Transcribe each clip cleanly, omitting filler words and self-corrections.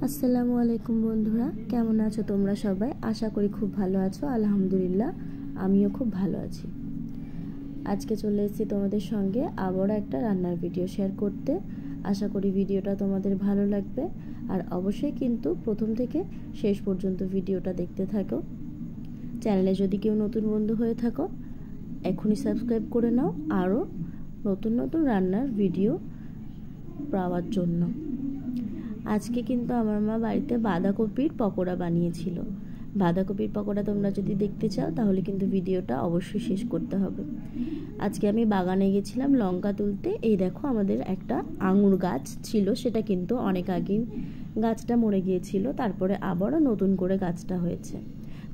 আসসালামু আলাইকুম বন্ধুরা, কেমন আছো তোমরা সবাই? আশা করি খুব ভালো আছো। আলহামদুলিল্লাহ, আমিও খুব ভালো আছি। আজকে চলে এসেছি তোমাদের সঙ্গে আবারও একটা রান্নার ভিডিও শেয়ার করতে। আশা করি ভিডিওটা তোমাদের ভালো লাগবে, আর অবশ্যই কিন্তু প্রথম থেকে শেষ পর্যন্ত ভিডিওটা দেখতে থাকো। চ্যানেলে যদি কেউ নতুন বন্ধু হয়ে থাকো, এখনই সাবস্ক্রাইব করে নাও আরও নতুন নতুন রান্নার ভিডিও পাওয়ার জন্য। আজকে কিন্তু আমার মা বাড়িতে বাঁধাকপির পকোড়া বানিয়েছিল। বাঁধাকপির পকোড়া তোমরা যদি দেখতে চাও তাহলে কিন্তু ভিডিওটা অবশ্যই শেষ করতে হবে। আজকে আমি বাগানে গেছিলাম লঙ্কা তুলতে। এই দেখো, আমাদের একটা আঙুর গাছ ছিল, সেটা কিন্তু অনেক আগেই গাছটা মরে গিয়েছিল, তারপরে আবারও নতুন করে গাছটা হয়েছে।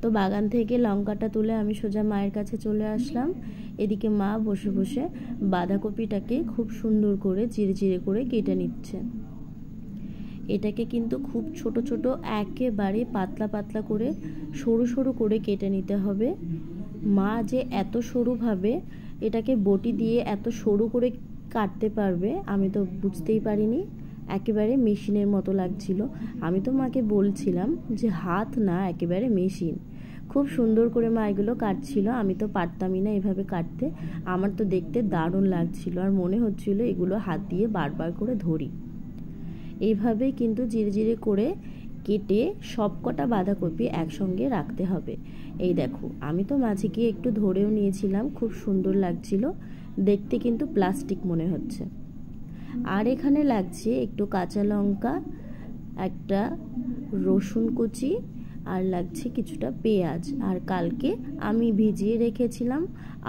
তো বাগান থেকে লঙ্কাটা তুলে আমি সোজা মায়ের কাছে চলে আসলাম। এদিকে মা বসে বসে বাঁধাকপিটাকে খুব সুন্দর করে জিরে জিরে করে কেটে নিচ্ছে। এটাকে কিন্তু খুব ছোট ছোট একেবারে পাতলা পাতলা করে সরু সরু করে কেটে নিতে হবে। মা যে এত সরুভাবে এটাকে বটি দিয়ে এত সরু করে কাটতে পারবে আমি তো বুঝতেই পারিনি। একেবারে মেশিনের মতো লাগছিল। আমি তো মাকে বলছিলাম যে হাত না, একেবারে মেশিন। খুব সুন্দর করে মা এগুলো কাটছিল। আমি তো পারতামই না এভাবে কাটতে। আমার তো দেখতে দারুণ লাগছিল, আর মনে হচ্ছিল এগুলো হাত দিয়ে বারবার করে ধরি। এইভাবেই কিন্তু জিরে জিরে করে কেটে সবকটা বাঁধাকপি একসঙ্গে রাখতে হবে। এই দেখো, আমি তো মাঝে গিয়ে একটু ধরেও নিয়েছিলাম, খুব সুন্দর লাগছিল দেখতে, কিন্তু প্লাস্টিক মনে হচ্ছে। আর এখানে লাগছে একটু কাঁচা লঙ্কা, একটা রসুন কুচি, আর লাগছে কিছুটা পেঁয়াজ। আর কালকে আমি ভিজিয়ে রেখেছিলাম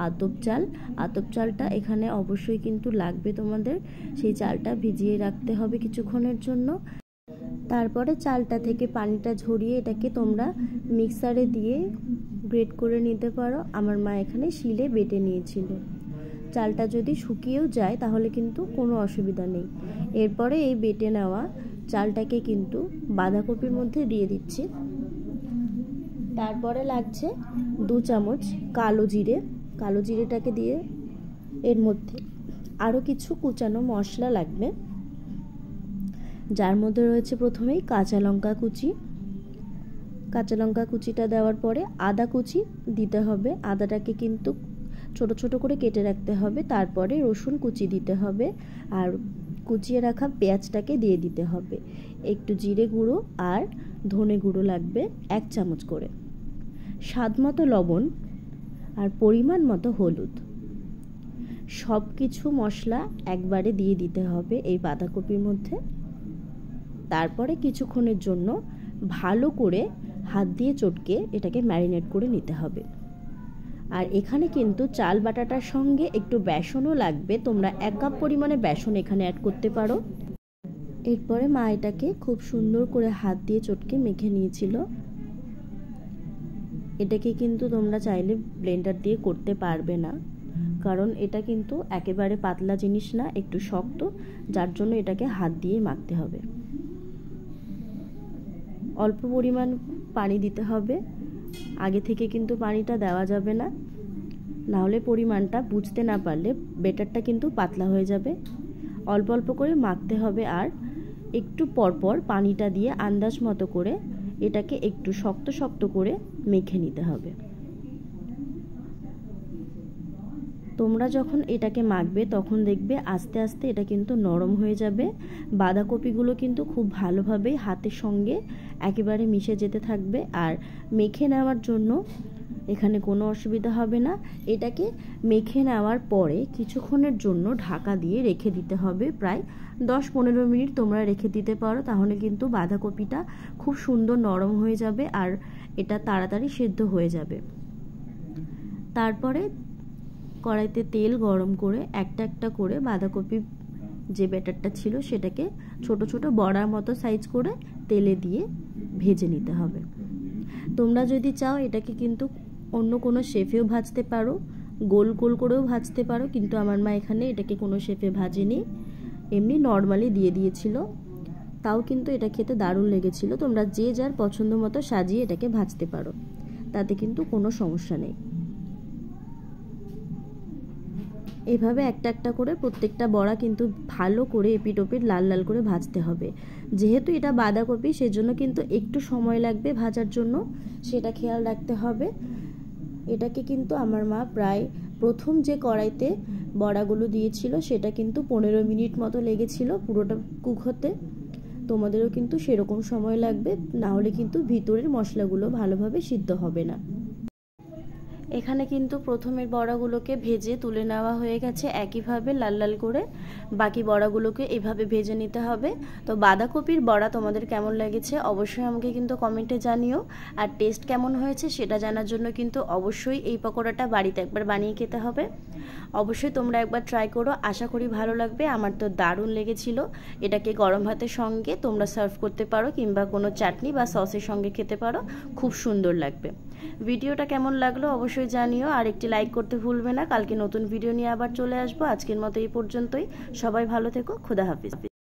আতপ চাল। আতপ চালটা এখানে অবশ্যই কিন্তু লাগবে তোমাদের। সেই চালটা ভিজিয়ে রাখতে হবে কিছুক্ষণের জন্য। তারপরে চালটা থেকে পানিটা ঝরিয়ে এটাকে তোমরা মিক্সারে দিয়ে গ্রেট করে নিতে পারো। আমার মা এখানে শিলে বেটে নিয়েছিল। চালটা যদি শুকিয়েও যায় তাহলে কিন্তু কোনো অসুবিধা নেই। এরপরে এই বেটে নেওয়া চালটাকে কিন্তু বাঁধাকপির মধ্যে দিয়ে দিচ্ছি। তারপরে লাগছে 2 চামচ কালো জিরে। কালো জিরেটাকে দিয়ে এর মধ্যে আরও কিছু কুচানো মশলা লাগবে, যার মধ্যে রয়েছে প্রথমেই কাঁচা লঙ্কা কুচি। কাঁচা লঙ্কা কুচিটা দেওয়ার পরে আদা কুচি দিতে হবে। আদাটাকে কিন্তু ছোট ছোট করে কেটে রাখতে হবে। তারপরে রসুন কুচি দিতে হবে, আর কুচিয়ে রাখা পেঁয়াজটাকে দিয়ে দিতে হবে। একটু জিরে গুঁড়ো আর ধনে গুঁড়ো লাগবে 1 চামচ করে, স্বাদ মতো লবণ, আর পরিমাণ মতো হলুদ। সব কিছু মশলা একবারে দিয়ে দিতে হবে এই বাঁধাকপির মধ্যে। তারপরে কিছুক্ষণের জন্য ভালো করে হাত দিয়ে চটকে এটাকে ম্যারিনেট করে নিতে হবে। আর এখানে কিন্তু চাল বাটাটার সঙ্গে একটু বেসনও লাগবে। তোমরা 1 কাপ পরিমাণে বেসন এখানে অ্যাড করতে পারো। এরপরে মা এটাকে খুব সুন্দর করে হাত দিয়ে চটকে মেখে নিয়েছিল। এটাকে কিন্তু তোমরা চাইলে ব্লেন্ডার দিয়ে করতে পারবে না, কারণ এটা কিন্তু একেবারে পাতলা জিনিস না, একটু শক্ত, যার জন্য এটাকে হাত দিয়ে মাখতে হবে। অল্প পরিমাণ পানি দিতে হবে। আগে থেকে কিন্তু পানিটা দেওয়া যাবে না, নাহলে পরিমাণটা বুঝতে না পারলে বেটারটা কিন্তু পাতলা হয়ে যাবে। অল্প অল্প করে মাখতে হবে, আর একটু পরপর পানিটা দিয়ে আন্দাজ মতো করে এটাকে একটু শক্ত শক্ত করে মেখে নিতে হবে। তোমরা যখন এটাকে মাখবে তখন দেখবে আস্তে আস্তে এটা কিন্তু নরম হয়ে যাবে। বাঁধাকপিগুলো কিন্তু খুব ভালোভাবে হাতের সঙ্গে একেবারে মিশে যেতে থাকবে, আর মেখে নেওয়ার জন্য এখানে কোনো অসুবিধা হবে না। এটাকে মেখে নেওয়ার পরে কিছুক্ষণের জন্য ঢাকা দিয়ে রেখে দিতে হবে। প্রায় 10-15 মিনিট তোমরা রেখে দিতে পারো, তাহলে কিন্তু বাঁধাকপিটা খুব সুন্দর নরম হয়ে যাবে, আর এটা তাড়াতাড়ি সেদ্ধ হয়ে যাবে। তারপরে কড়াইতে তেল গরম করে একটা একটা করে বাঁধাকপি যে ব্যাটারটা ছিল সেটাকে ছোট ছোট বড়ার মতো সাইজ করে তেলে দিয়ে ভেজে নিতে হবে। তোমরা যদি চাও এটাকে কিন্তু অন্য কোনো শেফেও ভাজতে পারো, গোল গোল করেও ভাজতে পারো, কিন্তু আমার মা এখানে এটাকে কোনো শেফে ভাজেনি, এমনি নর্মালি দিয়ে দিয়েছিল। তাও কিন্তু এটা খেতে দারুণ লেগেছিল। তোমরা যে যার পছন্দ মতো সাজিয়ে এটাকে ভাজতে পারো, তাতে কিন্তু কোনো সমস্যা নেই। এভাবে একটা একটা করে প্রত্যেকটা বড়া কিন্তু ভালো করে এপিট ওপিট লাল লাল করে ভাজতে হবে। যেহেতু এটা বাঁধাকপি সেজন্য কিন্তু একটু সময় লাগবে ভাজার জন্য, সেটা খেয়াল রাখতে হবে। এটাকে কিন্তু আমার মা প্রায় প্রথম যে কড়াইতে বড়াগুলো দিয়েছিল সেটা কিন্তু 15 মিনিট মতো লেগেছিল পুরোটা কুক হতে। তোমাদেরও কিন্তু সেরকম সময় লাগবে, না হলে কিন্তু ভিতরের মশলাগুলো ভালোভাবে সিদ্ধ হবে না। এখানে কিন্তু প্রথমের বড়াগুলোকে ভেজে তুলে নেওয়া হয়ে গেছে একইভাবে লাল লাল করে। বাকি বড়াগুলোকে এভাবে ভেজে নিতে হবে। তো বাঁধাকপির বড়া তোমাদের কেমন লেগেছে অবশ্যই আমাকে কিন্তু কমেন্টে জানিও। আর টেস্ট কেমন হয়েছে সেটা জানার জন্য কিন্তু অবশ্যই এই পকোড়াটা বাড়িতে একবার বানিয়ে খেতে হবে। অবশ্যই তোমরা একবার ট্রাই করো, আশা করি ভালো লাগবে। আমার তো দারুণ লেগেছিল। এটাকে গরম ভাতের সঙ্গে তোমরা সার্ভ করতে পারো কিংবা কোনো চাটনি বা সসের সঙ্গে খেতে পারো, খুব সুন্দর লাগবে। ভিডিওটা কেমন লাগলো অবশ্যই জানিও, আর একটি লাইক করতে ভুলবে না। কালকে নতুন ভিডিও নিয়ে আবার চলে আসবো। আজকের মতো এই পর্যন্তই। সবাই ভালো থেকো, খোদা হাফিজ।